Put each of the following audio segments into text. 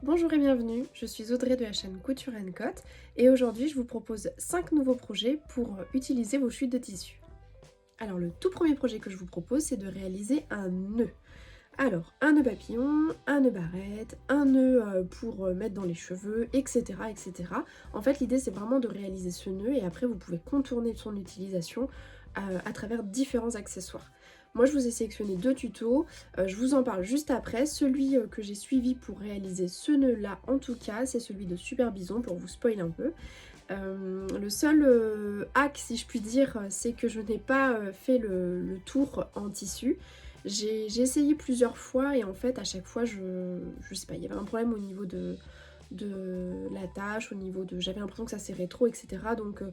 Bonjour et bienvenue, je suis Audrey de la chaîne Couture Cotte et aujourd'hui je vous propose 5 nouveaux projets pour utiliser vos chutes de tissu. Alors le tout premier projet que je vous propose c'est de réaliser un nœud. Alors un nœud papillon, un nœud barrette, un nœud pour mettre dans les cheveux, etc. etc. En fait l'idée c'est vraiment de réaliser ce nœud et après vous pouvez contourner son utilisation à travers différents accessoires. Moi je vous ai sélectionné deux tutos, je vous en parle juste après. Celui que j'ai suivi pour réaliser ce nœud là en tout cas c'est celui de Super Bison pour vous spoiler un peu. Le seul hack si je puis dire c'est que je n'ai pas fait le tour en tissu. J'ai essayé plusieurs fois et en fait à chaque fois je sais pas, il y avait un problème au niveau de la tâche, au niveau de... J'avais l'impression que ça serrait trop, etc. Donc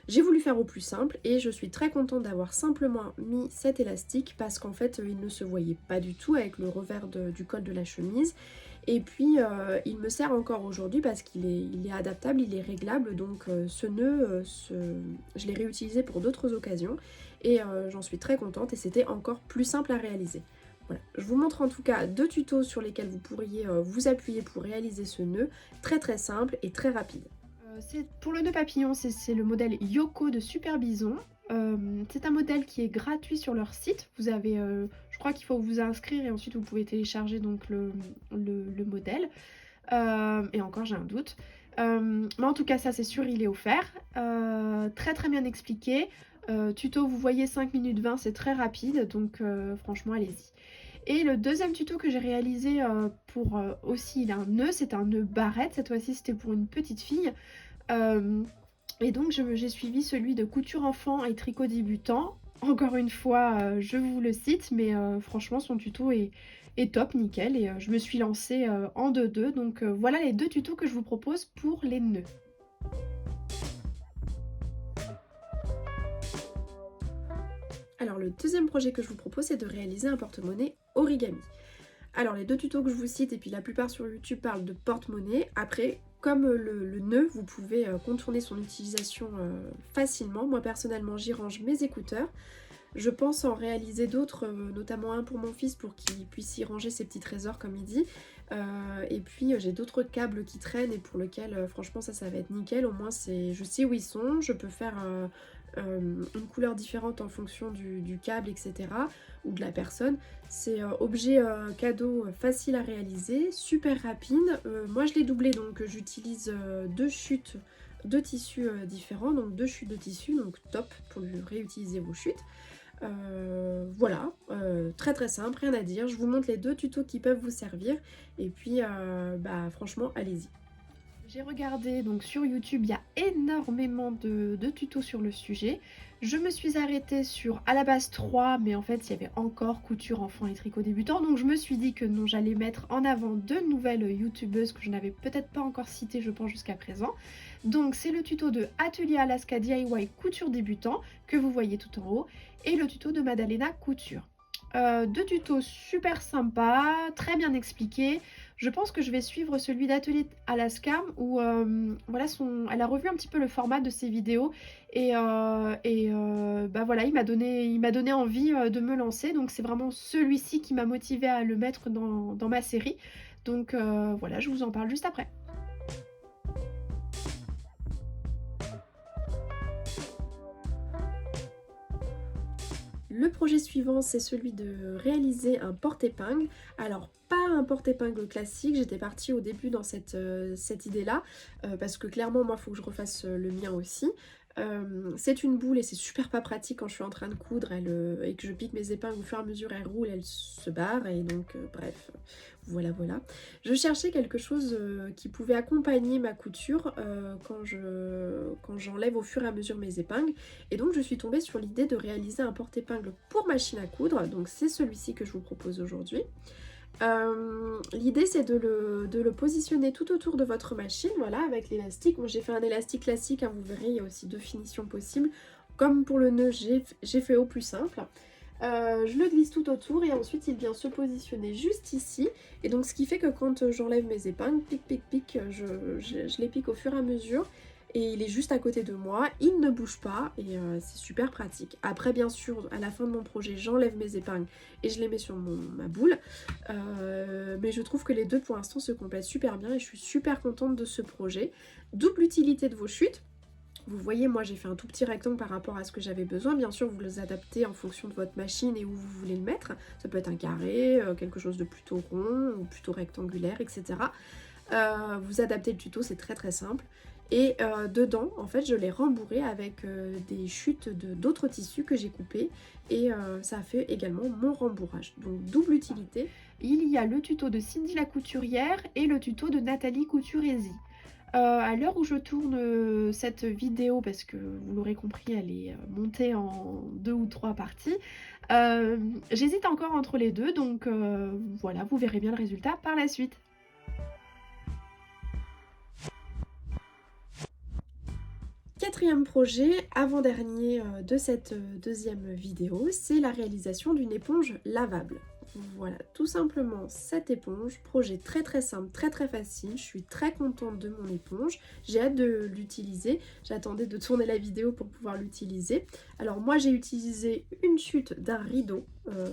j'ai voulu faire au plus simple et je suis très contente d'avoir simplement mis cet élastique parce qu'en fait il ne se voyait pas du tout avec le revers du col de la chemise. Et puis il me sert encore aujourd'hui parce il est adaptable, il est réglable, donc ce nœud, je l'ai réutilisé pour d'autres occasions et j'en suis très contente et c'était encore plus simple à réaliser. Voilà. Je vous montre en tout cas deux tutos sur lesquels vous pourriez vous appuyer pour réaliser ce nœud, très simple et très rapide. Pour le nœud papillon, c'est le modèle Yoko de Super Bison. C'est un modèle qui est gratuit sur leur site. Vous avez, je crois qu'il faut vous inscrire et ensuite vous pouvez télécharger donc le modèle. Et encore j'ai un doute. Mais en tout cas ça c'est sûr, il est offert. Très bien expliqué. Tuto vous voyez 5 minutes 20, c'est très rapide donc franchement allez-y. Et le deuxième tuto que j'ai réalisé pour aussi il a un nœud, c'est un nœud barrette, cette fois-ci c'était pour une petite fille. Et donc j'ai suivi celui de couture enfant et tricot débutant. Encore une fois, je vous le cite, mais franchement son tuto est top, nickel. Et je me suis lancée en 2-2. Donc voilà les deux tutos que je vous propose pour les nœuds. Alors le deuxième projet que je vous propose c'est de réaliser un porte-monnaie origami. Alors les deux tutos que je vous cite et puis la plupart sur YouTube parlent de porte-monnaie. Après, comme le nœud, vous pouvez contourner son utilisation facilement. Moi personnellement j'y range mes écouteurs. Je pense en réaliser d'autres, notamment un pour mon fils pour qu'il puisse y ranger ses petits trésors comme il dit. Et puis j'ai d'autres câbles qui traînent et pour lesquels franchement ça va être nickel. Au moins je sais où ils sont, je peux faire une couleur différente en fonction du câble, etc. ou de la personne. C'est objet cadeau facile à réaliser, super rapide. Moi je l'ai doublé donc j'utilise deux chutes de tissus différents, donc deux chutes de tissu, donc top pour réutiliser vos chutes. Voilà, très simple, rien à dire. Je vous montre les deux tutos qui peuvent vous servir et puis bah franchement allez-y. J'ai regardé donc sur YouTube, il y a énormément de tutos sur le sujet. Je me suis arrêtée sur à la base 3, mais en fait il y avait encore couture enfant et tricot débutant. Donc je me suis dit que non, j'allais mettre en avant deux nouvelles youtubeuses que je n'avais peut-être pas encore citées je pense jusqu'à présent. Donc c'est le tuto de Atelier Alaska DIY couture débutant que vous voyez tout en haut et le tuto de Madalena Couture. Deux tutos super sympas, très bien expliqués. Je pense que je vais suivre celui d'Atelier Alaska où voilà elle a revu un petit peu le format de ses vidéos et bah voilà, il m'a donné envie de me lancer. Donc c'est vraiment celui-ci qui m'a motivée à le mettre dans ma série. Donc voilà, je vous en parle juste après. Le projet suivant, c'est celui de réaliser un porte-épingle. Alors, pas un porte-épingle classique, j'étais partie au début dans cette idée-là, parce que clairement, moi, il faut que je refasse le mien aussi. C'est une boule et c'est super pas pratique quand je suis en train de coudre et que je pique mes épingles au fur et à mesure, elles roulent, elles se barrent et donc bref, voilà. Je cherchais quelque chose qui pouvait accompagner ma couture quand j'enlève au fur et à mesure mes épingles et donc je suis tombée sur l'idée de réaliser un porte-épingle pour machine à coudre, donc c'est celui-ci que je vous propose aujourd'hui. L'idée c'est de le positionner tout autour de votre machine, voilà, avec l'élastique. Moi j'ai fait un élastique classique, hein, vous verrez, il y a aussi deux finitions possibles. Comme pour le nœud, j'ai fait au plus simple. Je le glisse tout autour et ensuite il vient se positionner juste ici. Et donc ce qui fait que quand j'enlève mes épingles, pic, je les pique au fur et à mesure. et il est juste à côté de moi, il ne bouge pas et c'est super pratique. Après bien sûr à la fin de mon projet j'enlève mes épingles et je les mets sur ma boule, mais je trouve que les deux pour l'instant se complètent super bien et je suis super contente de ce projet. Double utilité de vos chutes. Vous voyez, moi j'ai fait un tout petit rectangle par rapport à ce que j'avais besoin. Bien sûr, vous les adaptez en fonction de votre machine et où vous voulez le mettre. Ça peut être un carré, quelque chose de plutôt rond ou plutôt rectangulaire, etc. Vous adaptez le tuto, c'est très très simple. Et dedans, en fait, je l'ai rembourré avec des chutes d'autres tissus que j'ai coupés. Et ça a fait également mon rembourrage. Donc double utilité. Il y a le tuto de Cindy la couturière et le tuto de Nathalie Couturesi. À l'heure où je tourne cette vidéo, parce que vous l'aurez compris, elle est montée en 2 ou 3 parties, j'hésite encore entre les deux, donc voilà, vous verrez bien le résultat par la suite. Quatrième projet, avant-dernier de cette deuxième vidéo, c'est la réalisation d'une éponge lavable. Voilà, tout simplement cette éponge, projet très très simple, très très facile, je suis très contente de mon éponge, j'ai hâte de l'utiliser, j'attendais de tourner la vidéo pour pouvoir l'utiliser. Alors moi j'ai utilisé une chute d'un rideau,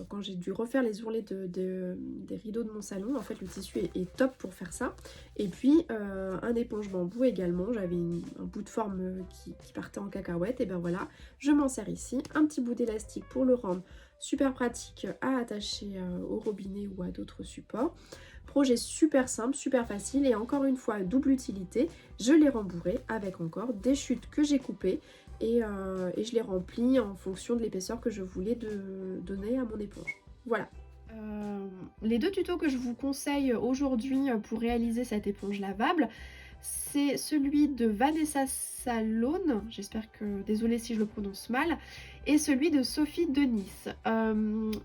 quand j'ai dû refaire les ourlets des rideaux de mon salon, en fait le tissu est top pour faire ça. Et puis un éponge bambou également, j'avais un bout de forme qui partait en cacahuète, et ben voilà, je m'en sers ici, un petit bout d'élastique pour le rendre super pratique à attacher au robinet ou à d'autres supports. Projet super simple, super facile et encore une fois double utilité. Je l'ai rembourré avec encore des chutes que j'ai coupées et je l'ai rempli en fonction de l'épaisseur que je voulais donner à mon éponge. Voilà. Les deux tutos que je vous conseille aujourd'hui pour réaliser cette éponge lavable, c'est celui de Vanessa Salone, j'espère que, désolée si je le prononce mal, et celui de Sophie de Nice.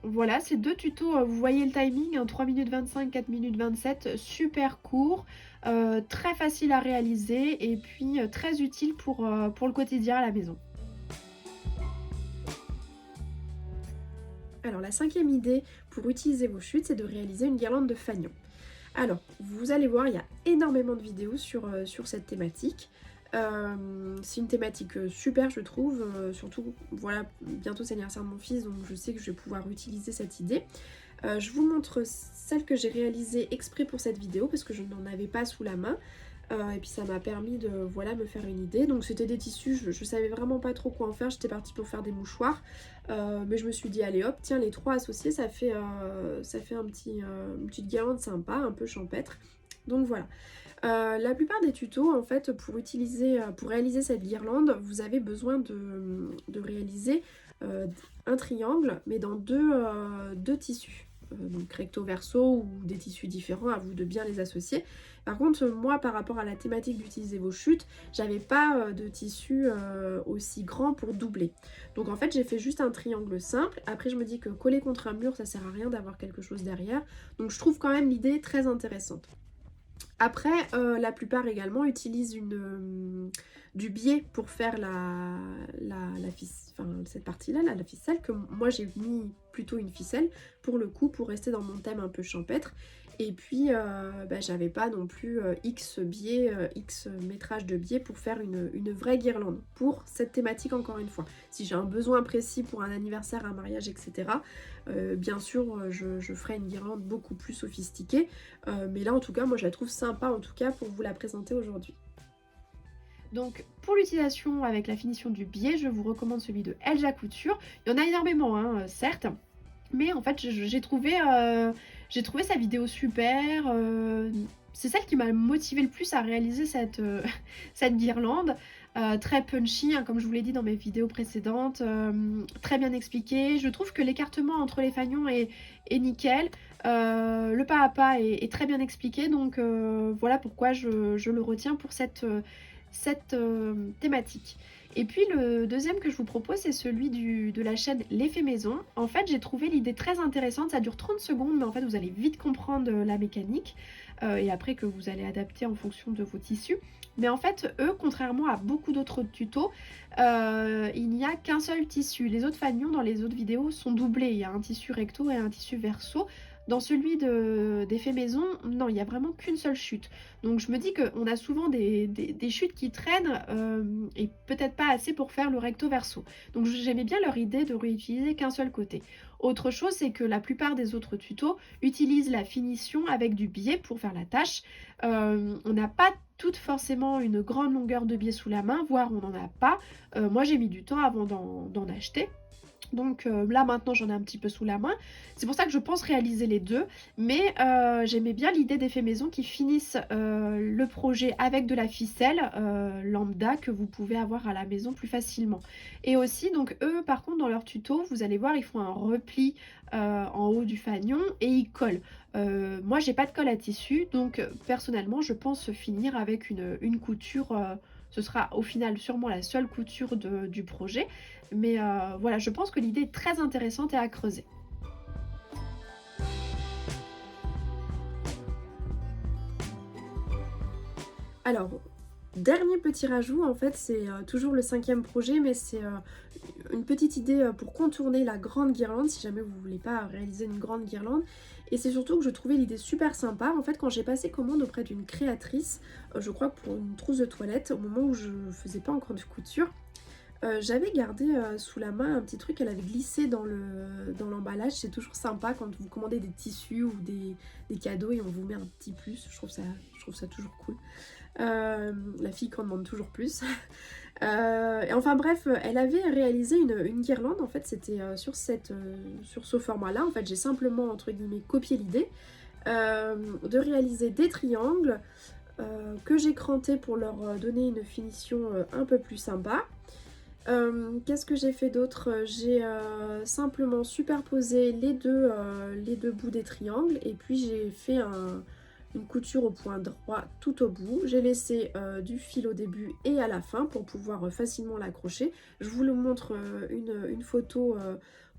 Voilà, ces deux tutos, vous voyez le timing, hein, 3 minutes 25, 4 minutes 27, super court, très facile à réaliser et puis très utile pour le quotidien à la maison. Alors la cinquième idée pour utiliser vos chutes, c'est de réaliser une guirlande de fanion. Alors, vous allez voir, il y a énormément de vidéos sur cette thématique. C'est une thématique super, je trouve. Surtout, voilà, bientôt c'est l'anniversaire de mon fils, donc je sais que je vais pouvoir utiliser cette idée. Je vous montre celle que j'ai réalisée exprès pour cette vidéo, parce que je n'en avais pas sous la main. Et puis ça m'a permis de voilà, me faire une idée. Donc c'était des tissus, je savais vraiment pas trop quoi en faire, j'étais partie pour faire des mouchoirs. Mais je me suis dit allez hop, tiens les trois associés, ça fait une petite guirlande sympa, un peu champêtre. Donc voilà. La plupart des tutos en fait pour réaliser cette guirlande, vous avez besoin de réaliser un triangle mais dans deux tissus. Donc recto verso ou des tissus différents, à vous de bien les associer. Par contre moi par rapport à la thématique d'utiliser vos chutes, j'avais pas de tissu aussi grand pour doubler. Donc en fait j'ai fait juste un triangle simple. Après je me dis que coller contre un mur ça sert à rien d'avoir quelque chose derrière. Donc je trouve quand même l'idée très intéressante. Après, la plupart également utilisent du biais pour faire cette partie-là, la ficelle, que moi j'ai mis plutôt une ficelle, pour le coup, pour rester dans mon thème un peu champêtre. Et puis, j'avais pas non plus X biais, X métrage de biais pour faire une vraie guirlande, pour cette thématique encore une fois. Si j'ai un besoin précis pour un anniversaire, un mariage, etc., bien sûr, je ferai une guirlande beaucoup plus sophistiquée. Mais là, en tout cas, moi, je la trouve sympa, en tout cas, pour vous la présenter aujourd'hui. Donc, pour l'utilisation avec la finition du biais, je vous recommande celui de Elja Couture. Il y en a énormément, hein, certes. Mais en fait, j'ai trouvé sa vidéo super. C'est celle qui m'a motivée le plus à réaliser cette guirlande. Très punchy, hein, comme je vous l'ai dit dans mes vidéos précédentes. Très bien expliqué. Je trouve que l'écartement entre les fanions est nickel. Le pas à pas est très bien expliqué. Donc voilà pourquoi je le retiens pour cette thématique. Et puis le deuxième que je vous propose, c'est celui de la chaîne L'Effet Maison. En fait, j'ai trouvé l'idée très intéressante, ça dure 30 secondes, mais en fait, vous allez vite comprendre la mécanique, et après que vous allez adapter en fonction de vos tissus. Mais en fait, eux, contrairement à beaucoup d'autres tutos, il n'y a qu'un seul tissu. Les autres fanions dans les autres vidéos sont doublés. Il y a un tissu recto et un tissu verso. Dans celui d'Effet Maison, non, il n'y a vraiment qu'une seule chute. Donc je me dis qu'on a souvent des chutes qui traînent et peut-être pas assez pour faire le recto verso. Donc j'aimais bien leur idée de réutiliser qu'un seul côté. Autre chose, c'est que la plupart des autres tutos utilisent la finition avec du biais pour faire la tâche. On n'a pas toutes forcément une grande longueur de biais sous la main, voire on n'en a pas. Moi j'ai mis du temps avant d'en acheter. Donc là maintenant j'en ai un petit peu sous la main. C'est pour ça que je pense réaliser les deux. Mais j'aimais bien l'idée d'Effet Maison qui finissent le projet avec de la ficelle lambda que vous pouvez avoir à la maison plus facilement. Et aussi donc eux par contre dans leur tuto vous allez voir ils font un repli en haut du fanion et ils collent. Moi j'ai pas de colle à tissu donc personnellement je pense finir avec une couture. Ce sera au final sûrement la seule couture du projet. Mais voilà, je pense que l'idée est très intéressante et à creuser. Alors, dernier petit rajout, en fait, c'est toujours le 5e projet, mais c'est une petite idée pour contourner la grande guirlande, si jamais vous voulez pas réaliser une grande guirlande. Et c'est surtout que je trouvais l'idée super sympa. En fait, quand j'ai passé commande auprès d'une créatrice, je crois que pour une trousse de toilette, au moment où je faisais pas encore de couture, j'avais gardé sous la main un petit truc qu'elle avait glissé dans l'emballage. C'est toujours sympa quand vous commandez des tissus ou des cadeaux et on vous met un petit plus. Je trouve ça toujours cool. La fille qui en demande toujours plus. Et enfin bref, elle avait réalisé une guirlande. En fait, c'était sur ce format-là. En fait, j'ai simplement, entre guillemets, copié l'idée de réaliser des triangles que j'ai crantés pour leur donner une finition un peu plus sympa. Qu'est-ce que j'ai fait d'autre? J'ai simplement superposé les deux bouts des triangles et puis j'ai fait une couture au point droit tout au bout. J'ai laissé du fil au début et à la fin pour pouvoir facilement l'accrocher. Je vous le montre une photo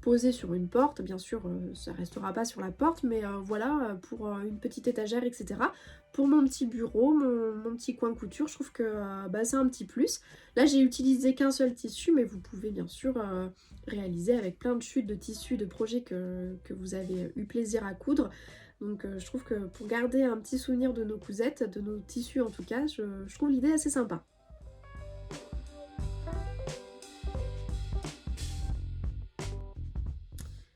posée sur une porte. Bien sûr, ça restera pas sur la porte, mais voilà, pour une petite étagère, etc. Pour mon petit bureau, mon petit coin couture, je trouve que c'est un petit plus. Là, j'ai utilisé qu'un seul tissu, mais vous pouvez bien sûr réaliser avec plein de chutes de tissus, de projets que vous avez eu plaisir à coudre. Donc je trouve que pour garder un petit souvenir de nos cousettes, de nos tissus en tout cas, je trouve l'idée assez sympa.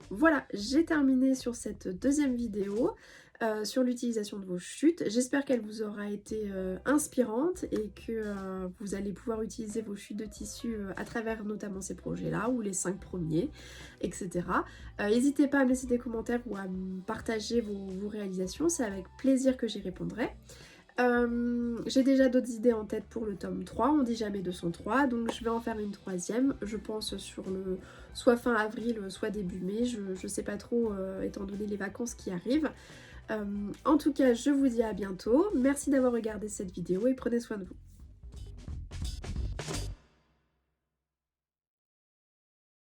Voilà, j'ai terminé sur cette deuxième vidéo sur l'utilisation de vos chutes. J'espère qu'elle vous aura été inspirante et que vous allez pouvoir utiliser vos chutes de tissu à travers notamment ces projets-là ou les 5 premiers, etc. N'hésitez pas à me laisser des commentaires ou à me partager vos réalisations, c'est avec plaisir que j'y répondrai. J'ai déjà d'autres idées en tête pour le tome 3, on dit jamais 203, donc je vais en faire une troisième, je pense sur le soit fin avril, soit début mai, je sais pas trop étant donné les vacances qui arrivent. En tout cas, je vous dis à bientôt, merci d'avoir regardé cette vidéo et prenez soin de vous.